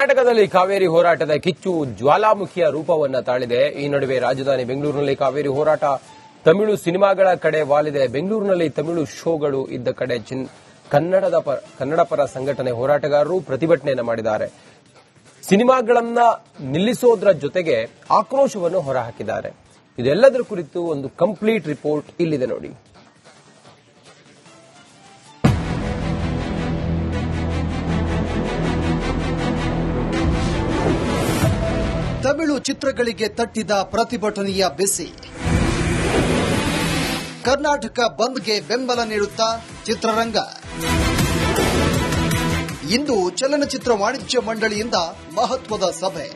ಕರ್ನಾಟಕದಲ್ಲಿ ಕಾವೇರಿ ಹೋರಾಟದ ಕಿಚ್ಚು ಜ್ವಾಲಾಮುಖಿಯ ರೂಪವನ್ನು ತಾಳಿದೆ. ಈ ನಡುವೆ ರಾಜಧಾನಿ ಬೆಂಗಳೂರಿನಲ್ಲಿ ಕಾವೇರಿ ಹೋರಾಟ ತಮಿಳು ಸಿನಿಮಾಗಳ ಕಡೆ ವಾಲಿದೆ. ಬೆಂಗಳೂರಿನಲ್ಲಿ ತಮಿಳು ಶೋಗಳು ಇದ್ದ ಕಡೆ ಕನ್ನಡ ಪರ ಸಂಘಟನೆ ಹೋರಾಟಗಾರರು ಪ್ರತಿಭಟನೆಯನ್ನು ಮಾಡಿದ್ದಾರೆ. ಸಿನಿಮಾಗಳನ್ನ ನಿಲ್ಲಿಸೋದ್ರ ಜೊತೆಗೆ ಆಕ್ರೋಶವನ್ನು ಹೊರಹಾಕಿದ್ದಾರೆ. ಇದೆಲ್ಲದರ ಕುರಿತು ಒಂದು ಕಂಪ್ಲೀಟ್ ರಿಪೋರ್ಟ್ ಇಲ್ಲಿದೆ ನೋಡಿ. ತಮಿಳು ಚಿತ್ರಗಳಿಗೆ ತಟ್ಟಿದ ಪ್ರತಿಭಟನೆಯ ಬಿಸಿ. ಕರ್ನಾಟಕ ಬಂದ್ಗೆ ಬೆಂಬಲ ನೀಡುತ್ತಾ ಚಿತ್ರರಂಗ. ಇಂದು ಚಲನಚಿತ್ರ ವಾಣಿಜ್ಯ ಮಂಡಳಿಯಿಂದ ಮಹತ್ವದ ಸಭೆ.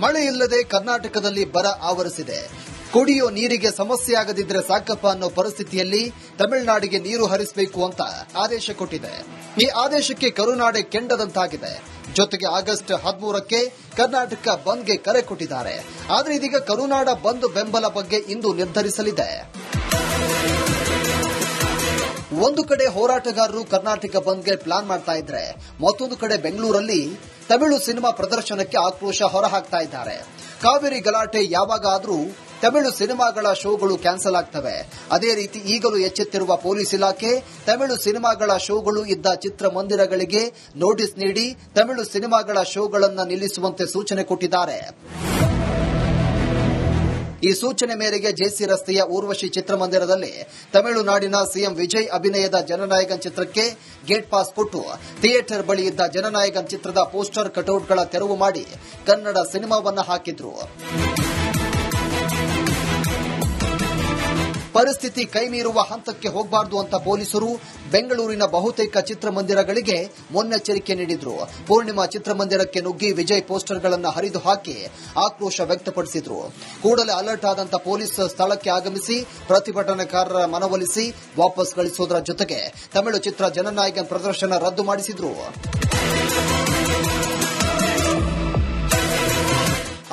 ಮಳೆಯಿಲ್ಲದೆ ಕರ್ನಾಟಕದಲ್ಲಿ ಬರ ಆವರಿಸಿದೆ. ಕುಡಿಯೋ ನೀರಿಗೆ ಸಮಸ್ಯೆಯಾಗದಿದ್ರೆ ಸಾಕಪ್ಪ ಅನ್ನೋ ಪರಿಸ್ಥಿತಿಯಲ್ಲಿ ತಮಿಳುನಾಡಿಗೆ ನೀರು ಹರಿಸಬೇಕು ಅಂತ ಆದೇಶ ಕೊಟ್ಟಿದೆ. ಈ ಆದೇಶಕ್ಕೆ ಕರುನಾಡೆ ಕೆಂಡದಂತಾಗಿದೆ. ಜೊತೆಗೆ ಆಗಸ್ಟ್ 13ಕ್ಕೆ ಕರ್ನಾಟಕ ಬಂದ್ಗೆ ಕರೆ ಕೊಟ್ಟಿದ್ದಾರೆ. ಆದರೆ ಇದೀಗ ಕರುನಾಡ ಬಂದ್ ಬೆಂಬಲ ಬಗ್ಗೆ ಇಂದು ನಿರ್ಧರಿಸಲಿದೆ. ಒಂದು ಕಡೆ ಹೋರಾಟಗಾರರು ಕರ್ನಾಟಕ ಬಂದ್ಗೆ ಪ್ಲಾನ್ ಮಾಡ್ತಾ ಇದ್ರೆ, ಮತ್ತೊಂದು ಕಡೆ ಬೆಂಗಳೂರಲ್ಲಿ ತಮಿಳು ಸಿನಿಮಾ ಪ್ರದರ್ಶನಕ್ಕೆ ಆಕ್ರೋಶ ಹೊರಹಾಕ್ತಾ ಇದ್ದಾರೆ. ಕಾವೇರಿ ಗಲಾಟೆ ಯಾವಾಗಾದರೂ ತಮಿಳು ಸಿನಿಮಾಗಳ ಶೋಗಳು ಕ್ಯಾನ್ಸಲ್ ಆಗ್ತವೆ. ಅದೇ ರೀತಿ ಈಗಲೂ ಎಚ್ಚೆತ್ತಿರುವ ಪೊಲೀಸ್ ಇಲಾಖೆ ತಮಿಳು ಸಿನಿಮಾಗಳ ಶೋಗಳು ಇದ್ದ ಚಿತ್ರಮಂದಿರಗಳಿಗೆ ನೋಟಿಸ್ ನೀಡಿ ತಮಿಳು ಸಿನಿಮಾಗಳ ಶೋಗಳನ್ನು ನಿಲ್ಲಿಸುವಂತೆ ಸೂಚನೆ ಕೊಟ್ಟಿದ್ದಾರೆ. ಈ ಸೂಚನೆ ಮೇರೆಗೆ ಜೆಸಿ ರಸ್ತೆಯ ಊರ್ವಶಿ ಚಿತ್ರಮಂದಿರದಲ್ಲಿ ತಮಿಳುನಾಡಿನ ಸಿಎಂ ವಿಜಯ್ ಅಭಿನಯದ ಜನನಾಯಕನ್ ಚಿತ್ರಕ್ಕೆ ಗೇಟ್ ಪಾಸ್ ಕೊಟ್ಟು ಥಿಯೇಟರ್ ಬಳಿ ಇದ್ದ ಜನನಾಯಕನ್ ಚಿತ್ರದ ಪೋಸ್ಟರ್ ಕಟೌಟ್ಗಳ ತೆರವು ಮಾಡಿ ಕನ್ನಡ ಸಿನಿಮಾವನ್ನು ಹಾಕಿದ್ರು. ಪರಿಸ್ಥಿತಿ ಕೈಮೀರುವ ಹಂತಕ್ಕೆ ಹೋಗಬಾರದು ಅಂತ ಪೊಲೀಸರು ಬೆಂಗಳೂರಿನ ಬಹುತೇಕ ಚಿತ್ರಮಂದಿರಗಳಿಗೆ ಮುನ್ನೆಚ್ಚರಿಕೆ ನೀಡಿದ್ರು. ಪೂರ್ಣಿಮಾ ಚಿತ್ರಮಂದಿರಕ್ಕೆ ನುಗ್ಗಿ ವಿಜಯ್ ಪೋಸ್ಟರ್ಗಳನ್ನು ಹರಿದು ಹಾಕಿ ಆಕ್ರೋಶ ವ್ಯಕ್ತಪಡಿಸಿದ್ರು. ಕೂಡಲೇ ಅಲರ್ಟ್ ಆದಂತ ಪೊಲೀಸ್ ಸ್ಥಳಕ್ಕೆ ಆಗಮಿಸಿ ಪ್ರತಿಭಟನಾಕಾರರ ಮನವೊಲಿಸಿ ವಾಪಸ್ ಕಳಿಸೋದರ ಜೊತೆಗೆ ತಮಿಳು ಚಿತ್ರ ಜನನಾಯಕನ್ ಪ್ರದರ್ಶನ ರದ್ದು ಮಾಡಿಸಿದ್ರು.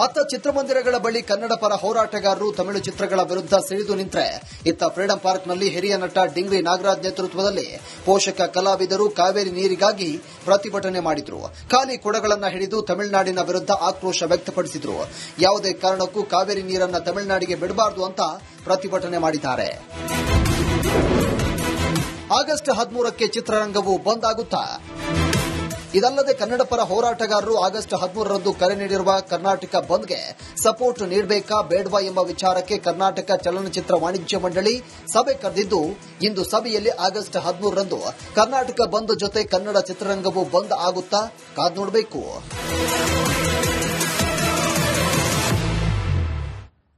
ಅತ್ತ ಚಿತ್ರಮಂದಿರಗಳ ಬಳಿ ಕನ್ನಡ ಪರ ಹೋರಾಟಗಾರರು ತಮಿಳು ಚಿತ್ರಗಳ ವಿರುದ್ಧ ಸಿಡಿದು ನಿಂತರೆ, ಇತ್ತ ಫ್ರೀಡಂ ಪಾರ್ಕ್ನಲ್ಲಿ ಹಿರಿಯ ನಟ ಡಿಂಗ್ರಿ ನಾಗರಾಜ್ ನೇತೃತ್ವದಲ್ಲಿ ಪೋಷಕ ಕಲಾವಿದರು ಕಾವೇರಿ ನೀರಿಗಾಗಿ ಪ್ರತಿಭಟನೆ ಮಾಡಿದ್ರು. ಖಾಲಿ ಕೊಡಗಳನ್ನು ಹಿಡಿದು ತಮಿಳುನಾಡಿನ ವಿರುದ್ಧ ಆಕ್ರೋಶ ವ್ಯಕ್ತಪಡಿಸಿದ್ರು. ಯಾವುದೇ ಕಾರಣಕ್ಕೂ ಕಾವೇರಿ ನೀರನ್ನು ತಮಿಳುನಾಡಿಗೆ ಬಿಡಬಾರದು ಅಂತ ಪ್ರತಿಭಟನೆ ಮಾಡಿದ್ದಾರೆ. ಆಗಸ್ಟ್ 13ಕ್ಕೆ ಚಿತ್ರರಂಗವು ಬಂದ್ ಆಗುತ್ತಾ? ಇದಲ್ಲದೆ ಕನ್ನಡ ಪರ ಹೋರಾಟಗಾರರು ಆಗಸ್ಟ್ 13ರಂದು ಕರೆ ನೀಡಿರುವ ಕರ್ನಾಟಕ ಬಂದ್ಗೆ ಸಪೋರ್ಟ್ ನೀಡಬೇಕಾ ಬೇಡವಾ ಎಂಬ ವಿಚಾರಕ್ಕೆ ಕರ್ನಾಟಕ ಚಲನಚಿತ್ರ ವಾಣಿಜ್ಯ ಮಂಡಳಿ ಸಭೆ ಕರೆದಿದ್ದು, ಇಂದು ಸಭೆಯಲ್ಲಿ ಆಗಸ್ಟ್ 13ರಂದು ಕರ್ನಾಟಕ ಬಂದ್ ಜೊತೆ ಕನ್ನಡ ಚಿತ್ರರಂಗವು ಬಂದ್ ಆಗುತ್ತಾ ಕಾದು ನೋಡಬೇಕು.